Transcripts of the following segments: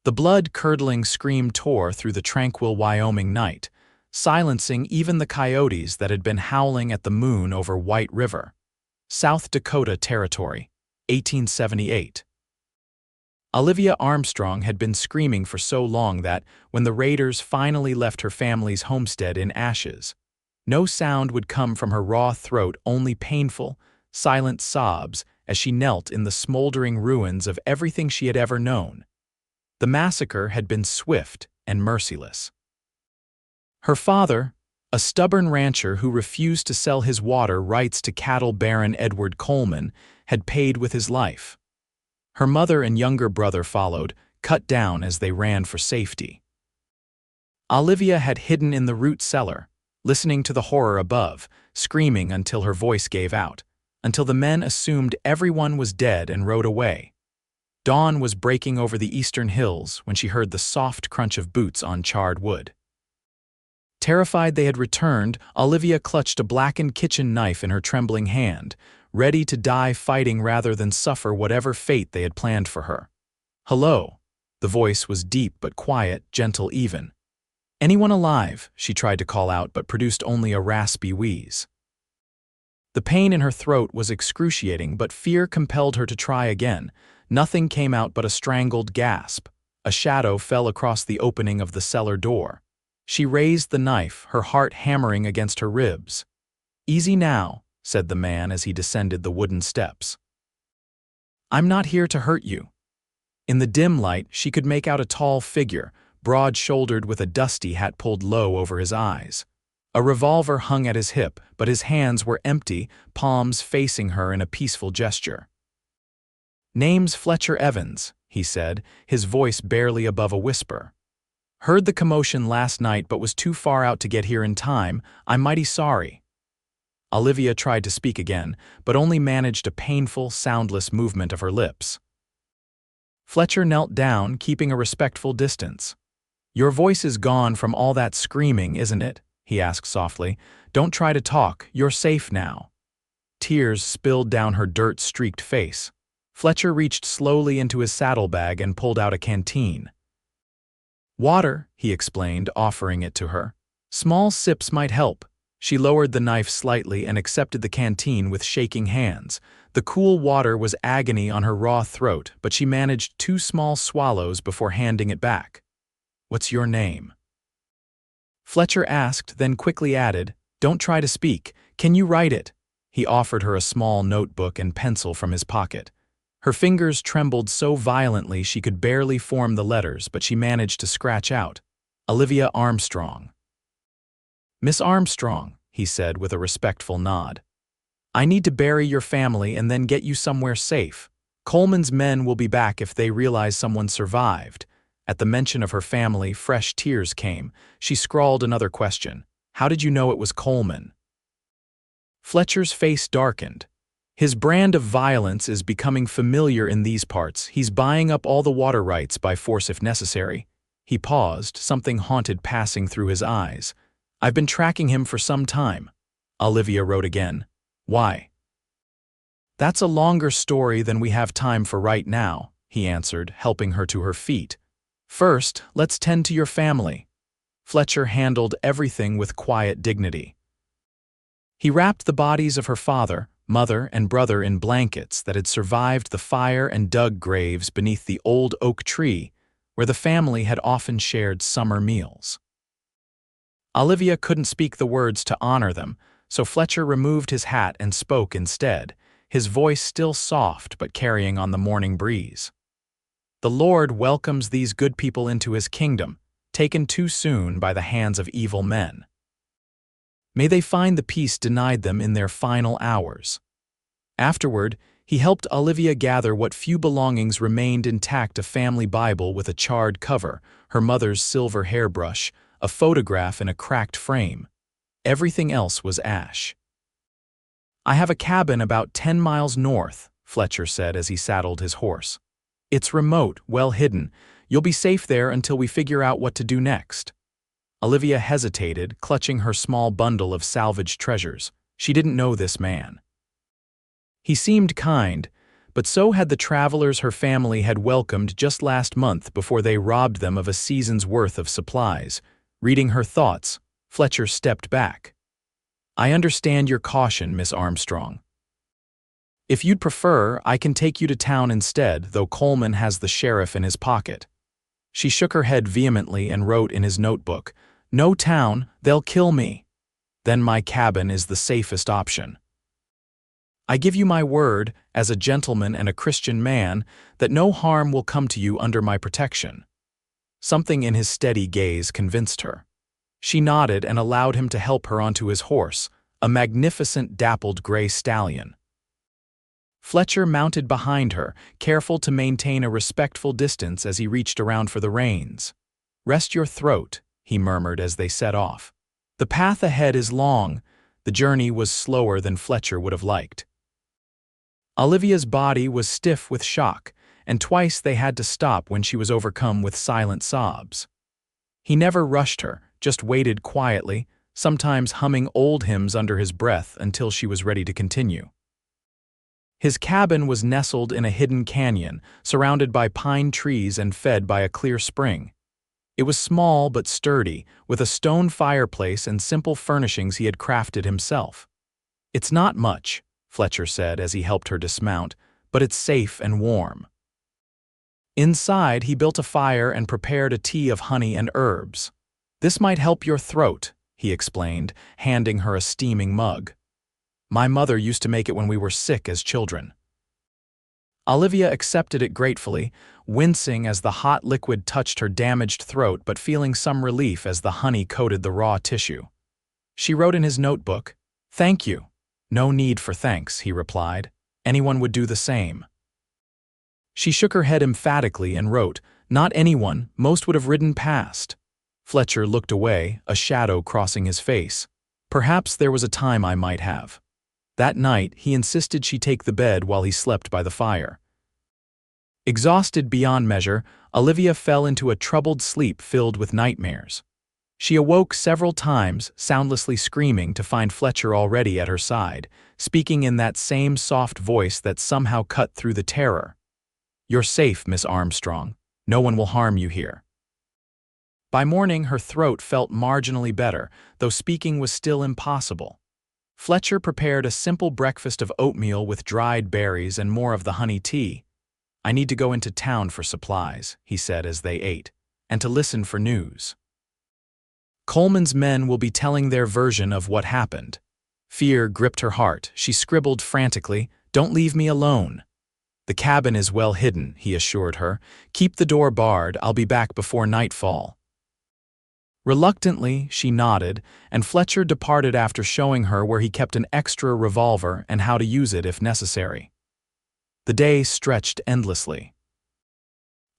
The blood-curdling scream tore through the tranquil Wyoming night, silencing even the coyotes that had been howling at the moon over White River. South Dakota Territory, 1878. Olivia Armstrong had been screaming for so long that, when the raiders finally left her family's homestead in ashes, no sound would come from her raw throat, only painful, silent sobs as she knelt in the smoldering ruins of everything she had ever known. The massacre had been swift and merciless. Her father, a stubborn rancher who refused to sell his water rights to cattle baron Edward Coleman, had paid with his life. Her mother and younger brother followed, cut down as they ran for safety. Olivia had hidden in the root cellar, listening to the horror above, screaming until her voice gave out, until the men assumed everyone was dead and rode away. Dawn was breaking over the eastern hills when she heard the soft crunch of boots on charred wood. Terrified they had returned, Olivia clutched a blackened kitchen knife in her trembling hand, ready to die fighting rather than suffer whatever fate they had planned for her. "Hello." The voice was deep but quiet, gentle even. "Anyone alive?" she tried to call out but produced only a raspy wheeze. The pain in her throat was excruciating, but fear compelled her to try again. Nothing came out but a strangled gasp. A shadow fell across the opening of the cellar door. She raised the knife, her heart hammering against her ribs. "Easy now," said the man as he descended the wooden steps. "I'm not here to hurt you." In the dim light, she could make out a tall figure, broad-shouldered with a dusty hat pulled low over his eyes. A revolver hung at his hip, but his hands were empty, palms facing her in a peaceful gesture. "Name's Fletcher Evans," he said, his voice barely above a whisper. "Heard the commotion last night but was too far out to get here in time. I'm mighty sorry." Olivia tried to speak again, but only managed a painful, soundless movement of her lips. Fletcher knelt down, keeping a respectful distance. "Your voice is gone from all that screaming, isn't it?" he asked softly. "Don't try to talk, you're safe now." Tears spilled down her dirt-streaked face. Fletcher reached slowly into his saddlebag and pulled out a canteen. "Water," he explained, offering it to her. "Small sips might help." She lowered the knife slightly and accepted the canteen with shaking hands. The cool water was agony on her raw throat, but she managed 2 small swallows before handing it back. "What's your name?" Fletcher asked, then quickly added, "Don't try to speak. Can you write it?" He offered her a small notebook and pencil from his pocket. Her fingers trembled so violently she could barely form the letters, but she managed to scratch out, "Olivia Armstrong." "Miss Armstrong," he said with a respectful nod. "I need to bury your family and then get you somewhere safe. Coleman's men will be back if they realize someone survived." At the mention of her family, fresh tears came. She scrawled another question. "How did you know it was Coleman?" Fletcher's face darkened. His brand of violence is becoming familiar in these parts. He's buying up all the water rights by force if necessary. He paused, something haunted passing through his eyes. "I've been tracking him for some time." Olivia wrote again. "Why?" "That's a longer story than we have time for right now," he answered, helping her to her feet. "First, let's tend to your family." Fletcher handled everything with quiet dignity. He wrapped the bodies of her father, mother, and brother in blankets that had survived the fire and dug graves beneath the old oak tree where the family had often shared summer meals. Olivia couldn't speak the words to honor them, so Fletcher removed his hat and spoke instead, his voice still soft but carrying on the morning breeze. "The Lord welcomes these good people into his kingdom, taken too soon by the hands of evil men. May they find the peace denied them in their final hours." Afterward, he helped Olivia gather what few belongings remained intact: a family Bible with a charred cover, her mother's silver hairbrush, a photograph in a cracked frame. Everything else was ash. "I have a cabin about 10 miles north," Fletcher said as he saddled his horse. "It's remote, well hidden. You'll be safe there until we figure out what to do next." Olivia hesitated, clutching her small bundle of salvaged treasures. She didn't know this man. He seemed kind, but so had the travelers her family had welcomed just last month before they robbed them of a season's worth of supplies. Reading her thoughts, Fletcher stepped back. "I understand your caution, Miss Armstrong. If you'd prefer, I can take you to town instead, though Coleman has the sheriff in his pocket." She shook her head vehemently and wrote in his notebook, "No town, they'll kill me. Then my cabin is the safest option. I give you my word, as a gentleman and a Christian man, that no harm will come to you under my protection." Something in his steady gaze convinced her. She nodded and allowed him to help her onto his horse, a magnificent dappled gray stallion. Fletcher mounted behind her, careful to maintain a respectful distance as he reached around for the reins. "Rest your throat," he murmured as they set off. "The path ahead is long." The journey was slower than Fletcher would have liked. Olivia's body was stiff with shock, and twice they had to stop when she was overcome with silent sobs. He never rushed her, just waited quietly, sometimes humming old hymns under his breath until she was ready to continue. His cabin was nestled in a hidden canyon, surrounded by pine trees and fed by a clear spring. It was small but sturdy, with a stone fireplace and simple furnishings he had crafted himself. "It's not much," Fletcher said as he helped her dismount, "but it's safe and warm." Inside, he built a fire and prepared a tea of honey and herbs. "This might help your throat," he explained, handing her a steaming mug. "My mother used to make it when we were sick as children." Olivia accepted it gratefully, wincing as the hot liquid touched her damaged throat but feeling some relief as the honey coated the raw tissue. She wrote in his notebook, "Thank you." "No need for thanks," he replied. "Anyone would do the same." She shook her head emphatically and wrote, "Not anyone, most would have ridden past." Fletcher looked away, a shadow crossing his face. "Perhaps there was a time I might have." That night, he insisted she take the bed while he slept by the fire. Exhausted beyond measure, Olivia fell into a troubled sleep filled with nightmares. She awoke several times, soundlessly screaming, to find Fletcher already at her side, speaking in that same soft voice that somehow cut through the terror. "You're safe, Miss Armstrong. No one will harm you here." By morning, her throat felt marginally better, though speaking was still impossible. Fletcher prepared a simple breakfast of oatmeal with dried berries and more of the honey tea. "I need to go into town for supplies," he said as they ate, "and to listen for news. Coleman's men will be telling their version of what happened." Fear gripped her heart. She scribbled frantically, "Don't leave me alone." "The cabin is well hidden," he assured her. "Keep the door barred. I'll be back before nightfall." Reluctantly, she nodded, and Fletcher departed after showing her where he kept an extra revolver and how to use it if necessary. The day stretched endlessly.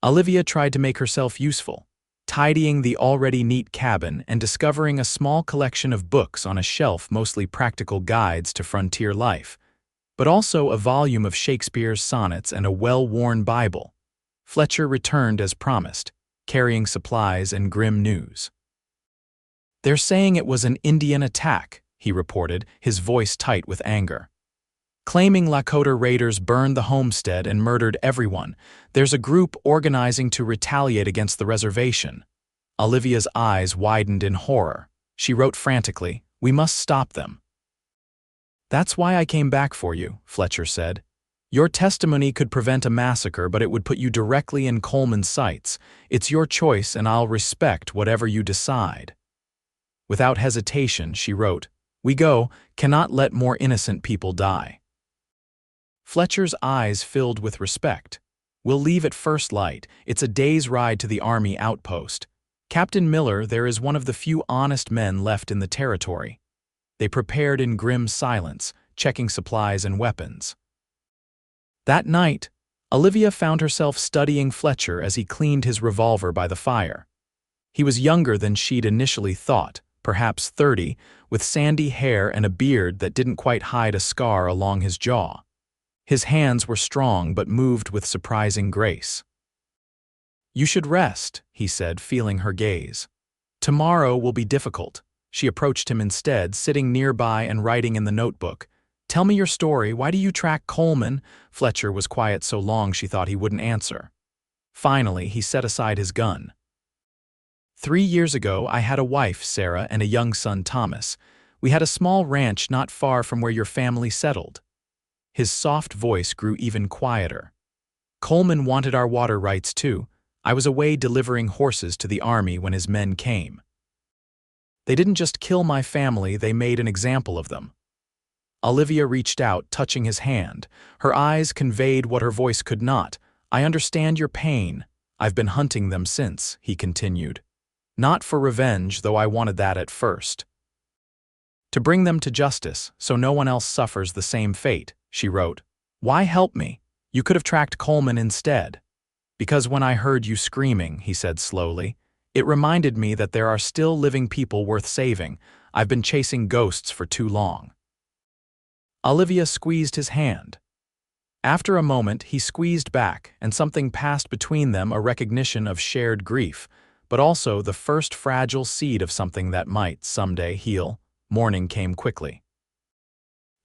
Olivia tried to make herself useful, tidying the already neat cabin and discovering a small collection of books on a shelf, mostly practical guides to frontier life, but also a volume of Shakespeare's sonnets and a well-worn Bible. Fletcher returned as promised, carrying supplies and grim news. "They're saying it was an Indian attack," he reported, his voice tight with anger. "Claiming Lakota raiders burned the homestead and murdered everyone. There's a group organizing to retaliate against the reservation." Olivia's eyes widened in horror. She wrote frantically, "We must stop them." "That's why I came back for you," Fletcher said. "Your testimony could prevent a massacre, but it would put you directly in Coleman's sights. It's your choice, and I'll respect whatever you decide." Without hesitation, she wrote, "We go, cannot let more innocent people die." Fletcher's eyes filled with respect. "We'll leave at first light. It's a day's ride to the army outpost. Captain Miller there is one of the few honest men left in the territory." They prepared in grim silence, checking supplies and weapons. That night, Olivia found herself studying Fletcher as he cleaned his revolver by the fire. He was younger than she'd initially thought, perhaps 30, with sandy hair and a beard that didn't quite hide a scar along his jaw. His hands were strong but moved with surprising grace. "You should rest," he said, feeling her gaze. "Tomorrow will be difficult." She approached him instead, sitting nearby and writing in the notebook. Tell me your story. Why do you track Coleman? Fletcher was quiet so long she thought he wouldn't answer. Finally, he set aside his gun. 3 years ago, I had a wife, Sarah, and a young son, Thomas. We had a small ranch not far from where your family settled. His soft voice grew even quieter. Coleman wanted our water rights too. I was away delivering horses to the army when his men came. They didn't just kill my family, they made an example of them. Olivia reached out, touching his hand. Her eyes conveyed what her voice could not. I understand your pain. I've been hunting them since, he continued. Not for revenge, though I wanted that at first. To bring them to justice, so no one else suffers the same fate, she wrote. Why help me? You could have tracked Coleman instead. Because when I heard you screaming, he said slowly, it reminded me that there are still living people worth saving. I've been chasing ghosts for too long. Olivia squeezed his hand. After a moment, he squeezed back, and something passed between them, a recognition of shared grief, but also the first fragile seed of something that might, someday, heal. Morning came quickly.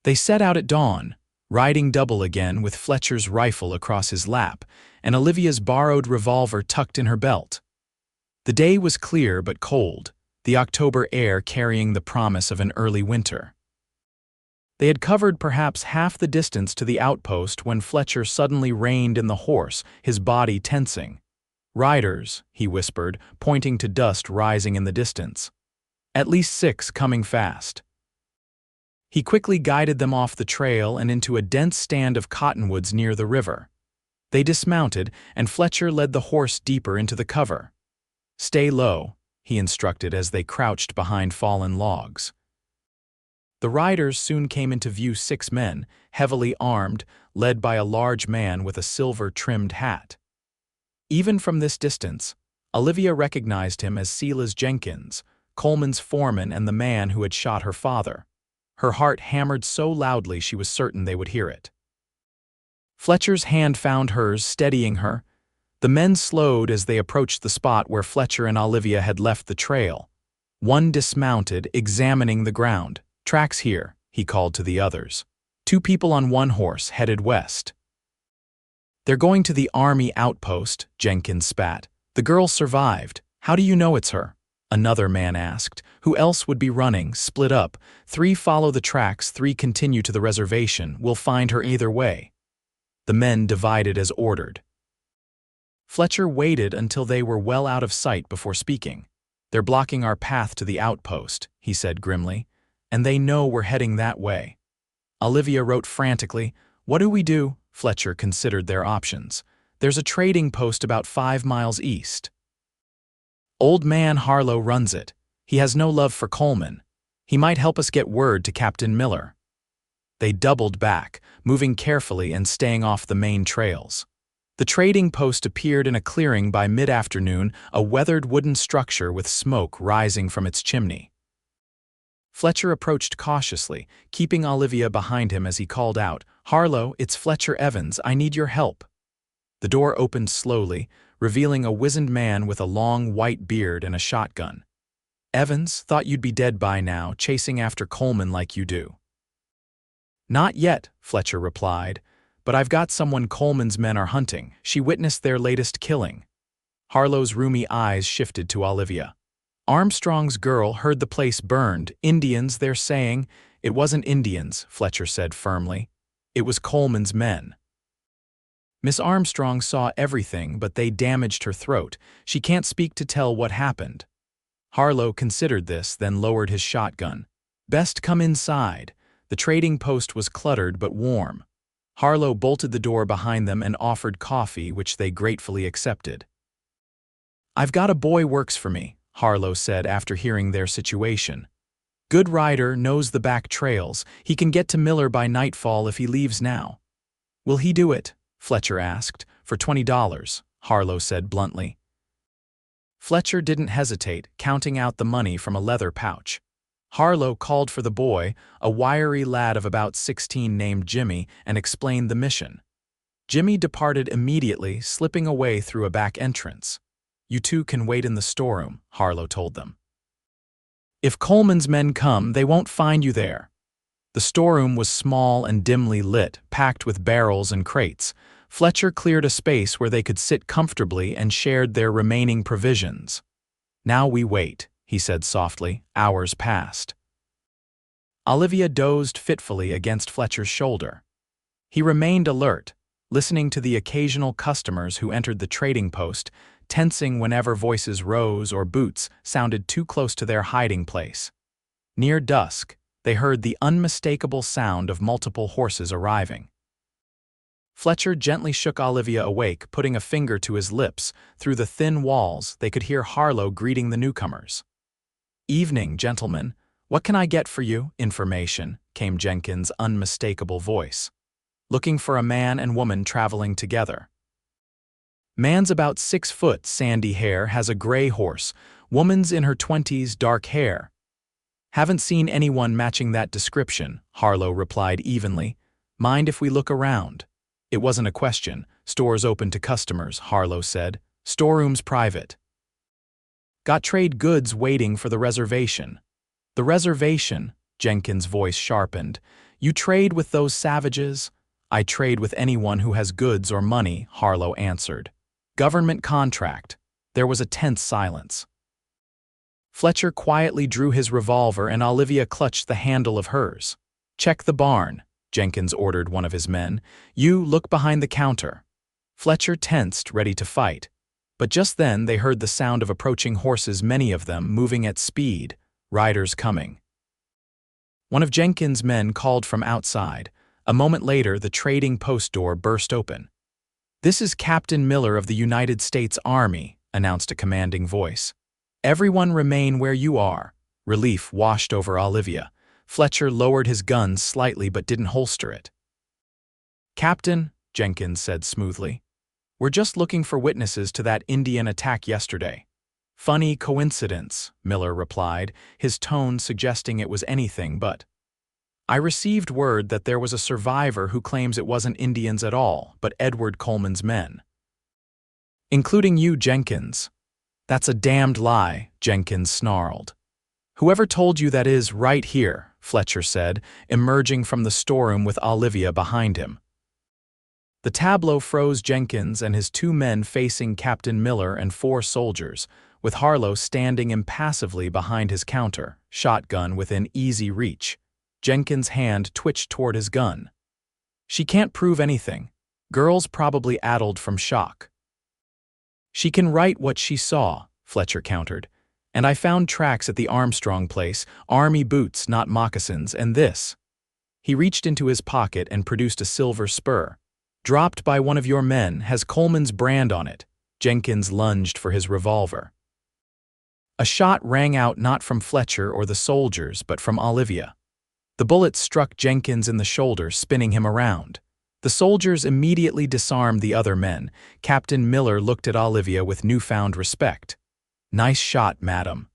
They set out at dawn, riding double again with Fletcher's rifle across his lap and Olivia's borrowed revolver tucked in her belt. The day was clear but cold, the October air carrying the promise of an early winter. They had covered perhaps half the distance to the outpost when Fletcher suddenly reined in the horse, his body tensing. Riders, he whispered, pointing to dust rising in the distance. At least 6 coming fast. He quickly guided them off the trail and into a dense stand of cottonwoods near the river. They dismounted, and Fletcher led the horse deeper into the cover. Stay low, he instructed as they crouched behind fallen logs. The riders soon came into view, 6 men, heavily armed, led by a large man with a silver-trimmed hat. Even from this distance, Olivia recognized him as Silas Jenkins, Coleman's foreman and the man who had shot her father. Her heart hammered so loudly she was certain they would hear it. Fletcher's hand found hers, steadying her. The men slowed as they approached the spot where Fletcher and Olivia had left the trail. One dismounted, examining the ground. Tracks here, he called to the others. 2 people on one horse headed west. They're going to the army outpost, Jenkins spat. The girl survived. How do you know it's her? Another man asked. Who else would be running? Split up. 3 follow the tracks, 3 continue to the reservation. We'll find her either way. The men divided as ordered. Fletcher waited until they were well out of sight before speaking. They're blocking our path to the outpost, he said grimly, and they know we're heading that way. Olivia wrote frantically. What do we do? Fletcher considered their options. There's a trading post about 5 miles east. Old man Harlow runs it. He has no love for Coleman. He might help us get word to Captain Miller. They doubled back, moving carefully and staying off the main trails. The trading post appeared in a clearing by mid-afternoon, a weathered wooden structure with smoke rising from its chimney. Fletcher approached cautiously, keeping Olivia behind him as he called out, Harlow, it's Fletcher Evans, I need your help. The door opened slowly, revealing a wizened man with a long white beard and a shotgun. Evans, thought you'd be dead by now, chasing after Coleman like you do. Not yet, Fletcher replied, but I've got someone Coleman's men are hunting. She witnessed their latest killing. Harlow's roomy eyes shifted to Olivia. Armstrong's girl heard the place burned. Indians, they're saying. It wasn't Indians, Fletcher said firmly. It was Coleman's men. Miss Armstrong saw everything, but they damaged her throat. She can't speak to tell what happened. Harlow considered this, then lowered his shotgun. Best come inside. The trading post was cluttered but warm. Harlow bolted the door behind them and offered coffee, which they gratefully accepted. I've got a boy works for me, Harlow said after hearing their situation. Good rider, knows the back trails. He can get to Miller by nightfall if he leaves now. Will he do it? Fletcher asked. For $20, Harlow said bluntly. Fletcher didn't hesitate, counting out the money from a leather pouch. Harlow called for the boy, a wiry lad of about 16 named Jimmy, and explained the mission. Jimmy departed immediately, slipping away through a back entrance. You 2 can wait in the storeroom, Harlow told them. If Coleman's men come, they won't find you there. The storeroom was small and dimly lit, packed with barrels and crates. Fletcher cleared a space where they could sit comfortably and shared their remaining provisions. "Now we wait," he said softly. Hours passed. Olivia dozed fitfully against Fletcher's shoulder. He remained alert, listening to the occasional customers who entered the trading post, tensing whenever voices rose or boots sounded too close to their hiding place. Near dusk, they heard the unmistakable sound of multiple horses arriving. Fletcher gently shook Olivia awake, putting a finger to his lips. Through the thin walls, they could hear Harlow greeting the newcomers. "Evening, gentlemen. What can I get for you?" "Information," came Jenkins' unmistakable voice. "Looking for a man and woman traveling together. Man's about 6 foot, sandy hair, has a gray horse. Woman's in her 20s, dark hair." "Haven't seen anyone matching that description," Harlow replied evenly. "Mind if we look around?" It wasn't a question. "Store's open to customers," Harlow said. "Storeroom's private." "Got trade goods waiting for the reservation." "The reservation?" Jenkins' voice sharpened. "You trade with those savages?" "I trade with anyone who has goods or money," Harlow answered. "Government contract." There was a tense silence. Fletcher quietly drew his revolver and Olivia clutched the handle of hers. "Check the barn," Jenkins ordered one of his men. "You look behind the counter." Fletcher tensed, ready to fight. But just then they heard the sound of approaching horses, many of them moving at speed, riders coming. One of Jenkins' men called from outside. A moment later, the trading post door burst open. "This is Captain Miller of the United States Army," announced a commanding voice. "Everyone remain where you are." Relief washed over Olivia. Fletcher lowered his gun slightly but didn't holster it. "Captain," Jenkins said smoothly, "we're just looking for witnesses to that Indian attack yesterday." "Funny coincidence," Miller replied, his tone suggesting it was anything but. "I received word that there was a survivor who claims it wasn't Indians at all, but Edward Coleman's men." "Including you, Jenkins." "That's a damned lie," Jenkins snarled. "Whoever told you that is right here," Fletcher said, emerging from the storeroom with Olivia behind him. The tableau froze Jenkins and his 2 men facing Captain Miller and 4 soldiers, with Harlow standing impassively behind his counter, shotgun within easy reach. Jenkins' hand twitched toward his gun. "She can't prove anything. Girl's probably addled from shock." "She can write what she saw," Fletcher countered. "And I found tracks at the Armstrong place, army boots, not moccasins, and this." He reached into his pocket and produced a silver spur. "Dropped by one of your men, has Coleman's brand on it." Jenkins lunged for his revolver. A shot rang out not from Fletcher or the soldiers, but from Olivia. The bullet struck Jenkins in the shoulder, spinning him around. The soldiers immediately disarmed the other men. Captain Miller looked at Olivia with newfound respect. "Nice shot, madam."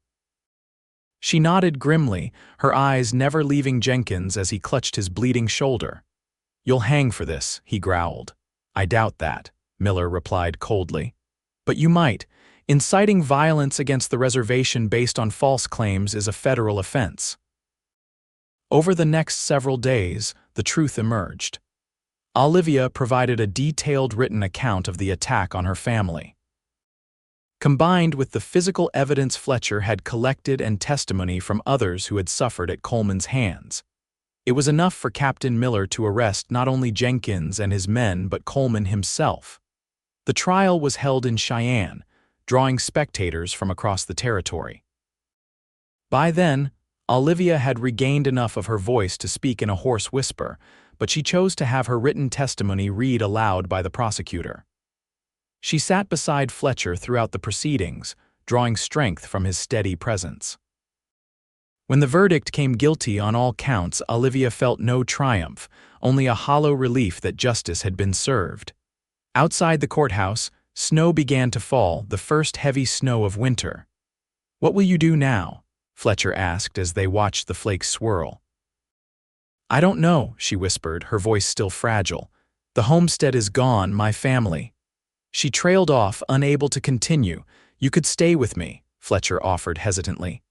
She nodded grimly, her eyes never leaving Jenkins as he clutched his bleeding shoulder. "You'll hang for this," he growled. "I doubt that," Miller replied coldly. "But you might. Inciting violence against the reservation based on false claims is a federal offense." Over the next several days, the truth emerged. Olivia provided a detailed written account of the attack on her family. Combined with the physical evidence Fletcher had collected and testimony from others who had suffered at Coleman's hands, it was enough for Captain Miller to arrest not only Jenkins and his men but Coleman himself. The trial was held in Cheyenne, drawing spectators from across the territory. By then, Olivia had regained enough of her voice to speak in a hoarse whisper, but she chose to have her written testimony read aloud by the prosecutor. She sat beside Fletcher throughout the proceedings, drawing strength from his steady presence. When the verdict came guilty on all counts, Olivia felt no triumph, only a hollow relief that justice had been served. Outside the courthouse, snow began to fall, the first heavy snow of winter. "What will you do now?" Fletcher asked as they watched the flakes swirl. "I don't know," she whispered, her voice still fragile. "The homestead is gone, my family." She trailed off, unable to continue. "You could stay with me," Fletcher offered hesitantly.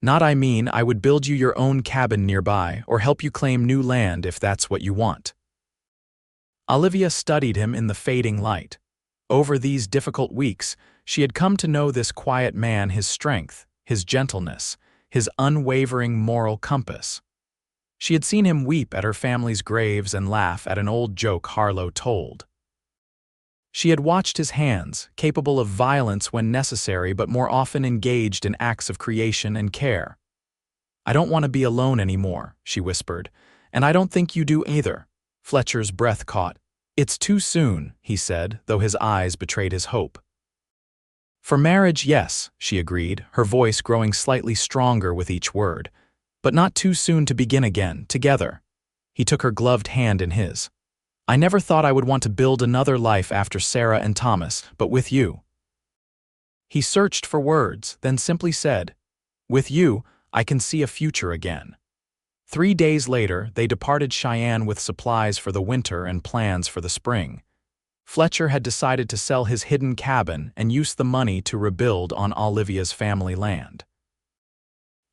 Not I mean I would build you your own cabin nearby or help you claim new land if that's what you want. Olivia studied him in the fading light. Over these difficult weeks, she had come to know this quiet man, his strength, his gentleness, his unwavering moral compass. She had seen him weep at her family's graves and laugh at an old joke Harlow told. She had watched his hands, capable of violence when necessary but more often engaged in acts of creation and care. "I don't want to be alone anymore," she whispered, "and I don't think you do either." Fletcher's breath caught. "It's too soon," he said, though his eyes betrayed his hope. "For marriage, yes," she agreed, her voice growing slightly stronger with each word. "But not too soon to begin again, together." He took her gloved hand in his. "I never thought I would want to build another life after Sarah and Thomas, but with you." He searched for words, then simply said, "With you, I can see a future again." 3 days later, they departed Cheyenne with supplies for the winter and plans for the spring. Fletcher had decided to sell his hidden cabin and use the money to rebuild on Olivia's family land.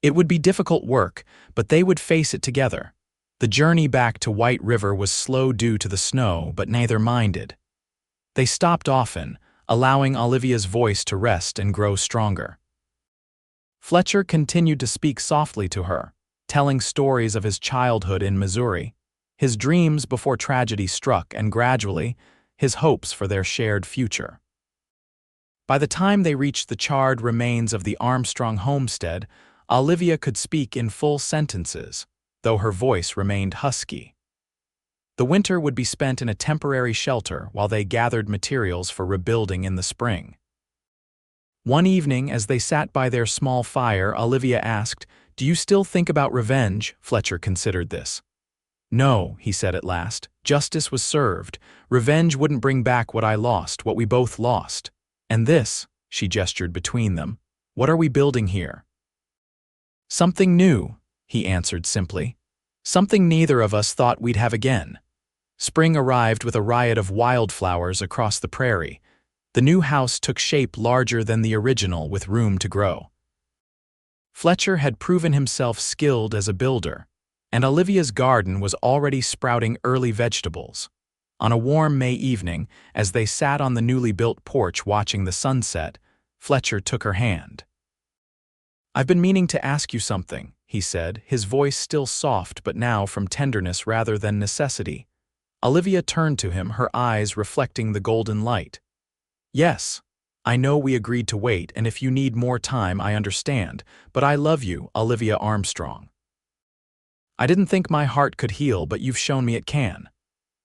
It would be difficult work, but they would face it together. The journey back to White River was slow due to the snow, but neither minded. They stopped often, allowing Olivia's voice to rest and grow stronger. Fletcher continued to speak softly to her, telling stories of his childhood in Missouri, his dreams before tragedy struck, and gradually, his hopes for their shared future. By the time they reached the charred remains of the Armstrong homestead, Olivia could speak in full sentences, though her voice remained husky. The winter would be spent in a temporary shelter while they gathered materials for rebuilding in the spring. One evening, as they sat by their small fire, Olivia asked, "Do you still think about revenge?" Fletcher considered this. "No," he said at last. "Justice was served. Revenge wouldn't bring back what I lost, what we both lost. And this," she gestured between them, "what are we building here?" "Something new," he answered simply. "Something neither of us thought we'd have again." Spring arrived with a riot of wildflowers across the prairie. The new house took shape larger than the original, with room to grow. Fletcher had proven himself skilled as a builder, and Olivia's garden was already sprouting early vegetables. On a warm May evening, as they sat on the newly built porch watching the sunset, Fletcher took her hand. "I've been meaning to ask you something," he said, his voice still soft but now from tenderness rather than necessity. Olivia turned to him, her eyes reflecting the golden light. "Yes, I know we agreed to wait, and if you need more time, I understand, but I love you, Olivia Armstrong. I didn't think my heart could heal, but you've shown me it can."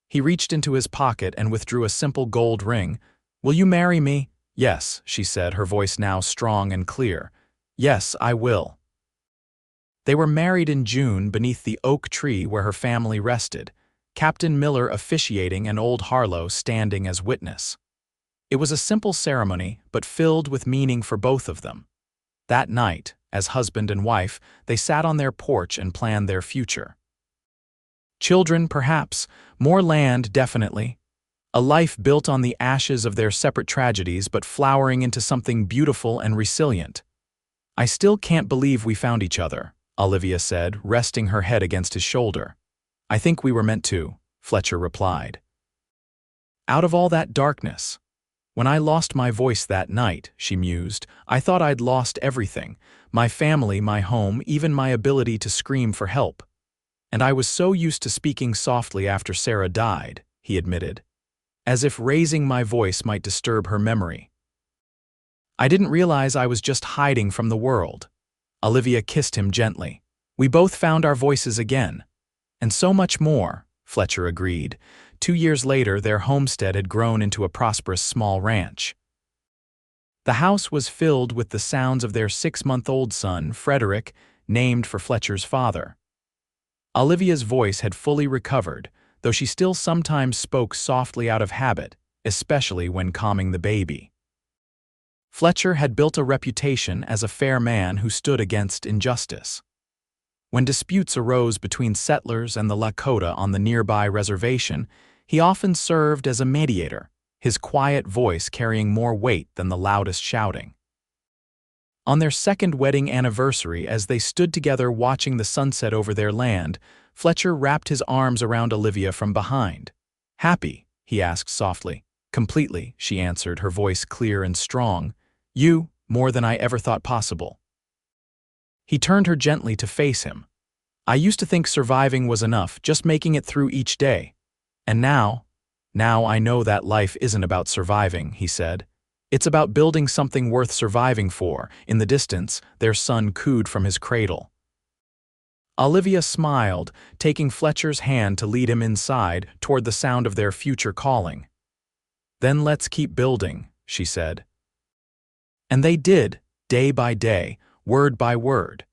He reached into his pocket and withdrew a simple gold ring. "Will you marry me?" "Yes," she said, her voice now strong and clear. "Yes, I will." They were married in June beneath the oak tree where her family rested, Captain Miller officiating and old Harlow standing as witness. It was a simple ceremony, but filled with meaning for both of them. That night, as husband and wife, they sat on their porch and planned their future. Children, perhaps, more land, definitely. A life built on the ashes of their separate tragedies but flowering into something beautiful and resilient. "I still can't believe we found each other," Olivia said, resting her head against his shoulder. "I think we were meant to," Fletcher replied. "Out of all that darkness. When I lost my voice that night," she mused, "I thought I'd lost everything, my family, my home, even my ability to scream for help. And I was so used to speaking softly after Sarah died," he admitted, "as if raising my voice might disturb her memory. I didn't realize I was just hiding from the world." Olivia kissed him gently. "We both found our voices again. And so much more," Fletcher agreed. 2 years later, their homestead had grown into a prosperous small ranch. The house was filled with the sounds of their 6-month-old son, Frederick, named for Fletcher's father. Olivia's voice had fully recovered, though she still sometimes spoke softly out of habit, especially when calming the baby. Fletcher had built a reputation as a fair man who stood against injustice. When disputes arose between settlers and the Lakota on the nearby reservation, he often served as a mediator, his quiet voice carrying more weight than the loudest shouting. On their second wedding anniversary, as they stood together watching the sunset over their land, Fletcher wrapped his arms around Olivia from behind. "Happy?" he asked softly. "Completely," she answered, her voice clear and strong. "You, more than I ever thought possible." He turned her gently to face him. "I used to think surviving was enough, just making it through each day. And now I know that life isn't about surviving," he said. "It's about building something worth surviving for." In the distance, their son cooed from his cradle. Olivia smiled, taking Fletcher's hand to lead him inside toward the sound of their future calling. "Then let's keep building," she said. And they did, day by day, word by word,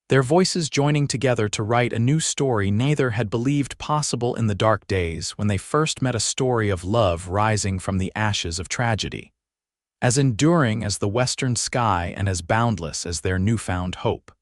their voices joining together to write a new story neither had believed possible in the dark days when they first met, a story of love rising from the ashes of tragedy, as enduring as the western sky and as boundless as their newfound hope.